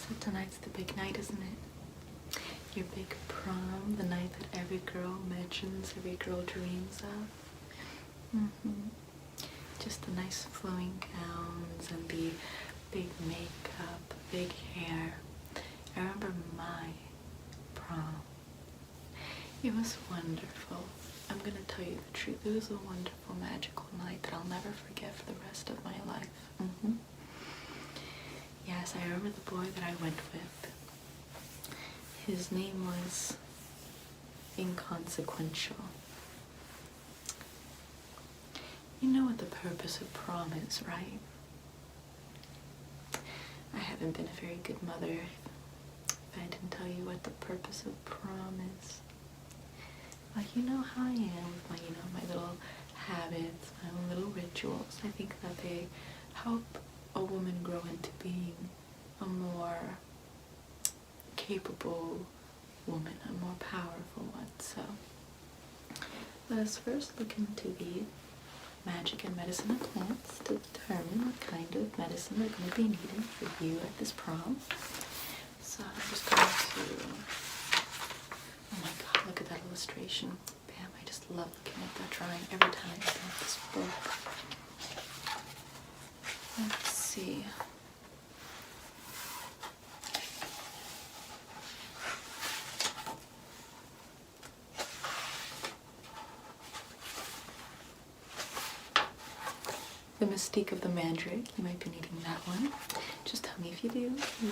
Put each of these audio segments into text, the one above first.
So tonight's the big night, isn't it? Your big prom, the night that every girl mentions, every girl dreams of. Just the nice flowing gowns and the big makeup, big hair. I remember my prom. It was wonderful. I'm gonna tell you the truth. It was a wonderful, magical night that I'll never forget for the rest of my life. Yes, I remember the boy that I went with. His name was inconsequential. You know what the purpose of prom is, right? I haven't been a very good mother if I didn't tell you what the purpose of prom is. Well, you know how I am with my little habits, my own little rituals. I think that they help a woman grow into being a more capable woman, a more powerful one. So let us first look into the magic and medicine of plants to determine what kind of medicine they're going to be needed for you at this prom. So I'm just going to, oh my god, look at that illustration. Bam, I just love looking at that drawing every time I open up this book. Let's see. The Mystique of the Mandrake, you might be needing that one. Just tell me if you do. We'll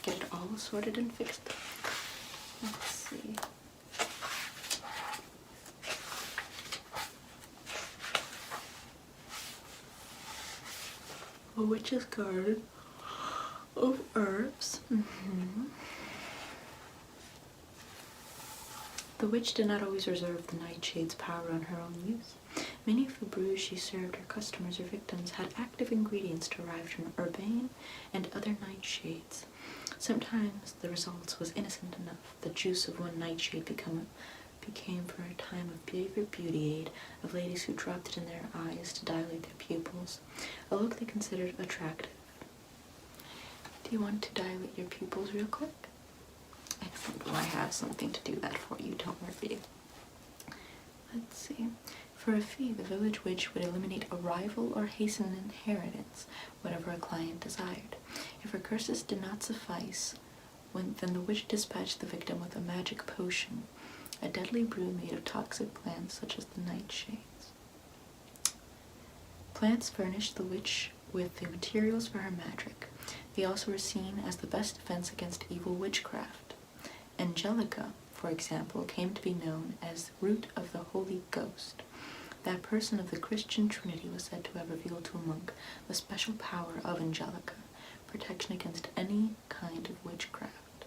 get it all sorted and fixed. Let's see. A Witch's Garden of Herbs. The witch did not always reserve the nightshade's power on her own use. Many of the brews she served her customers or victims had active ingredients derived from herbane and other nightshades. Sometimes the result was innocent enough. The juice of one nightshade became for a time a favorite beauty aid of ladies who dropped it in their eyes to dilate their pupils, a look they considered attractive. Do you want to dilate your pupils real quick? Excellent. Well, I have something to do that for you, don't worry. Let's see. For a fee, the village witch would eliminate a rival or hasten an inheritance, whatever a client desired. If her curses did not suffice, then the witch dispatched the victim with a magic potion, a deadly brew made of toxic plants such as the nightshades. Plants furnished the witch with the materials for her magic. They also were seen as the best defense against evil witchcraft. Angelica, for example, came to be known as root of the Holy Ghost. That person of the Christian Trinity was said to have revealed to a monk the special power of Angelica, protection against any kind of witchcraft.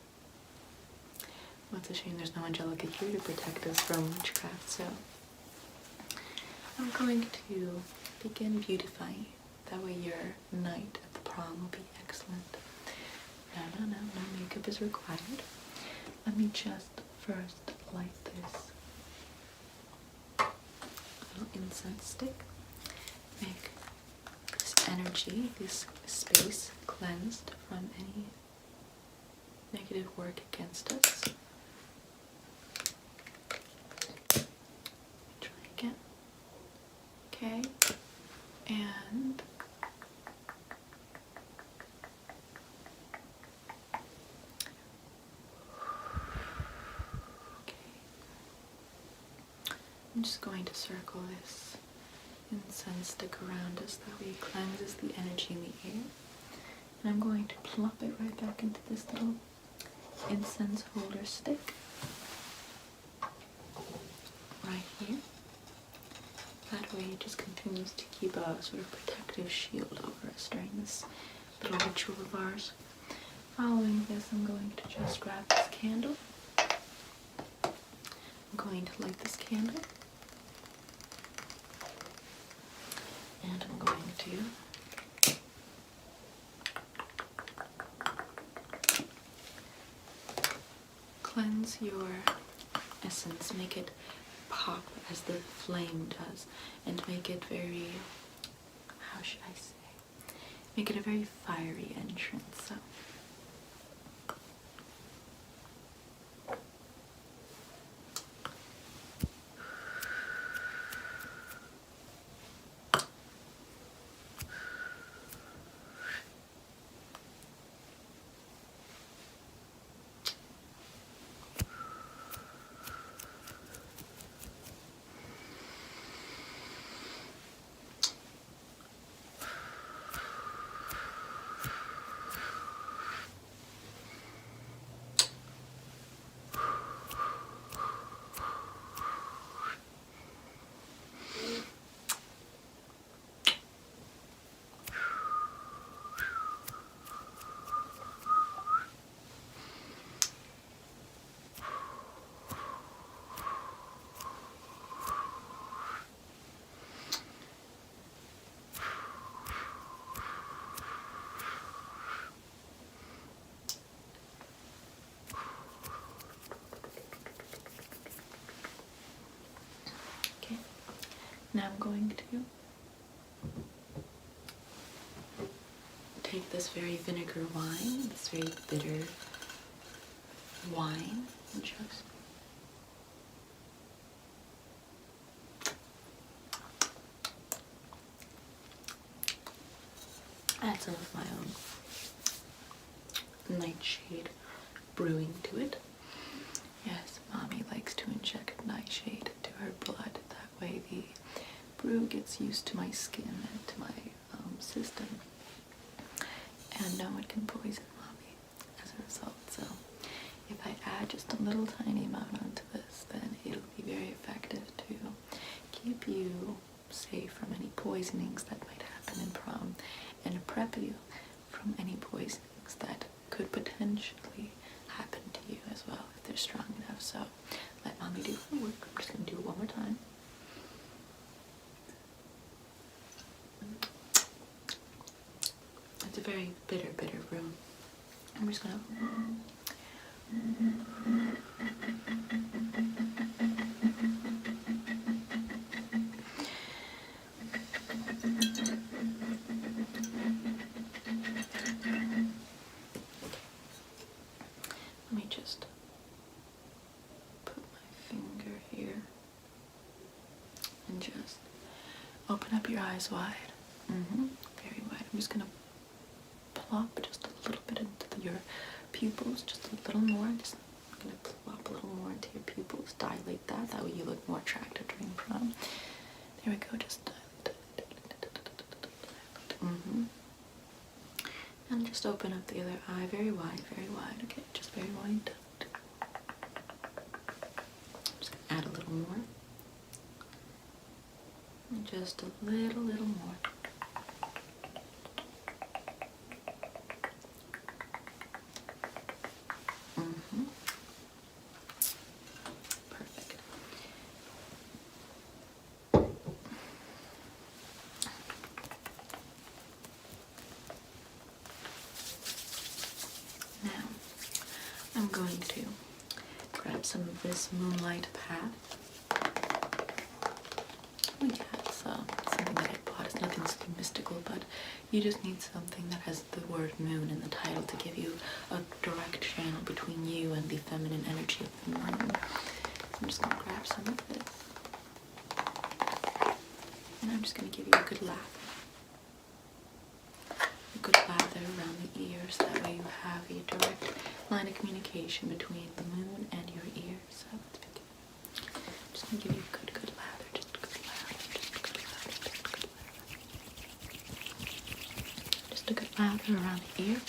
Well, it's a shame there's no Angelica here to protect us from witchcraft, so I'm going to begin beautifying. That way your night at the prom will be excellent. No makeup is required. Let me just first light this little incense stick. Make this energy, this space cleansed from any negative work against us. Try again. Okay. And I'm just going to circle this incense stick around us, that way it cleanses the energy in the air. And I'm going to plop it right back into this little incense holder stick right here. That way it just continues to keep a sort of protective shield over us during this little ritual of ours. Following this, I'm going to just grab this candle. I'm going to light this candle. And I'm going to cleanse your essence, make it pop as the flame does, and make it very, how should I say, make it a very fiery entrance. So Now I'm going to take this very vinegar wine, this very bitter wine, and just add some of my own nightshade brewing to it. Yes, Mommy likes to inject nightshade into her blood. That way the brew gets used to my skin and to my system, and no one can poison Mommy as a result. So if I add just a little tiny amount onto this, then it'll be very effective to keep you safe from any poisonings that might happen in prom, and prep you from any poisonings that could potentially happen to you as well if they're strong enough. So let Mommy do her work. I'm just going to do it one more time. It's a very bitter, bitter brew. I'm just going to let me just put my finger here and just open up your eyes wide. Very wide. I'm just going to plop just a little bit into your pupils, just a little more. Just going to plop a little more into your pupils. Dilate that. That way you look more attractive during prom. There we go. Just dilate. And just open up the other eye very wide, very wide. Okay, just very wide. Just gonna add a little more. And just a little more. Perfect. Now, I'm going to grab some of this Moonlight Path. Oh yeah, it's something that I bought. It's nothing super mystical, but you just need something that has the word moon in the title to give you a direct channel between you and the feminine energy of the moon. So I'm just going to grab some of this. And I'm just going to give you a good lather. A good lather around the ears. That way you have a direct line of communication between the moon and your ears. So let's begin. I'm just going to give you a good lather. Just a good lather. Just a good lather around the ears.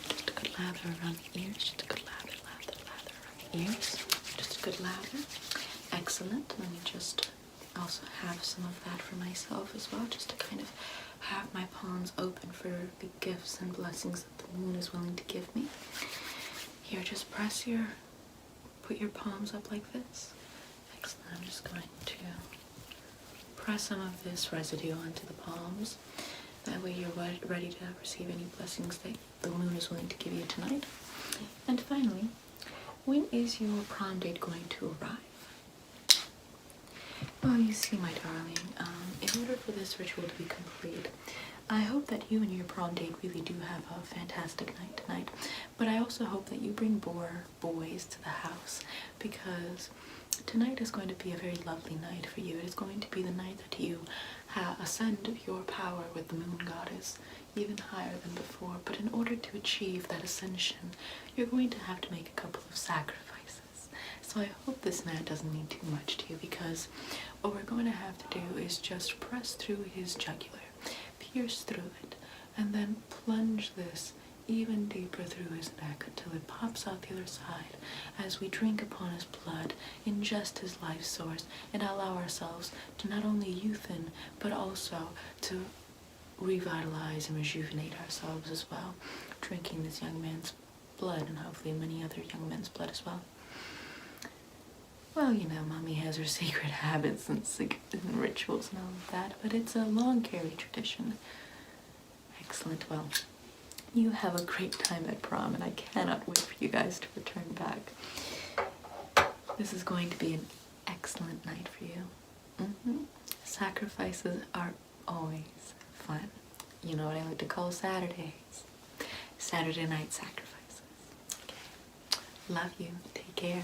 Just a good lather around the ears. Just a good lather around the ears. Just a good lather. Excellent. Let me just also have some of that for myself as well, just to kind of have my palms open for the gifts and blessings that the moon is willing to give me. Here, just put your palms up like this. Excellent. I'm just going to press some of this residue onto the palms. That way you're ready to receive any blessings that the moon is willing to give you tonight. And finally, when is your prom date going to arrive? Well, you see, my darling, in order for this ritual to be complete, I hope that you and your prom date really do have a fantastic night tonight, but I also hope that you bring more boys to the house, because tonight is going to be a very lovely night for you. It is going to be the night that you ascend your power with the moon goddess even higher than before, but in order to achieve that ascension, you're going to have to make a couple of sacrifices. So I hope this man doesn't mean too much to you, because what we're going to have to do is just press through his jugular, pierce through it, and then plunge this even deeper through his neck until it pops out the other side as we drink upon his blood, ingest his life source, and allow ourselves to not only youthen, but also to revitalize and rejuvenate ourselves as well, drinking this young man's blood and hopefully many other young men's blood as well. Well, you know, Mommy has her secret habits and rituals and all of that, but it's a long carry tradition. Excellent. Well, you have a great time at prom, and I cannot wait for you guys to return back. This is going to be an excellent night for you. Sacrifices are always fun. You know what I like to call Saturdays? Saturday night sacrifices. Okay. Love you. Take care.